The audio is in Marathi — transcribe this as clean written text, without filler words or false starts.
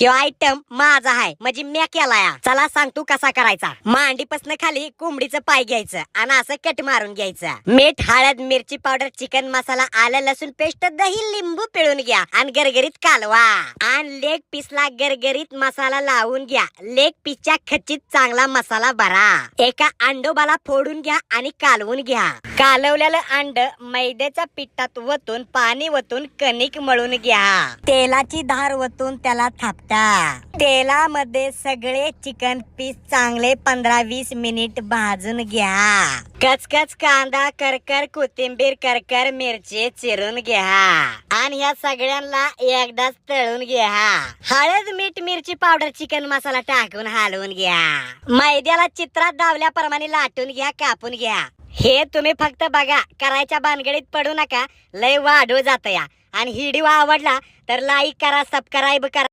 ह्यो आयटम माझा आहे म्हणजे मी केलाय. चला सांगतो कसा करायचा. मांडीपासून खाली कोंबडीचं पाय घ्यायचं आणि असं कट मारून घ्यायचं. मीठ, हळद, मिरची पावडर, चिकन मसाला, आलं लसूण पेस्ट, दही, लिंबू पिळून घ्या आणि गरगरीत कालवा. आणि लेग पीसला गरगरीत मसाला लावून घ्या. लेग पीसच्या खचित चांगला मसाला भरा. एका अंडोबाला फोडून घ्या आणि कालवून घ्या. कालवलेलं अंड मैद्याच्या पिठात वतून पाणी वतून कणिक मळून घ्या. तेलाची धार वतून त्याला थापटा. तेलामध्ये सगळे चिकन पीस चांगले 15-20 मिनिट भाजून घ्या. कचकच कांदा करकर, कोथिंबीर करकर, मिरची चिरून घ्या आणि ह्या सगळ्यांना एकदाच तळून घ्या. हळद, मीठ, मिरची पावडर, चिकन मसाला टाकून हलवून घ्या. मैद्याला चित्रात दावल्याप्रमाणे लाटून घ्या, कापून घ्या. हे तुम्ही फक्त बघा, करायच्या भानगडीत पडू नका, लय वाढू जात या. आणि व्हिडिओ आवडला तर लाईक करा, सबस्क्राईब करा.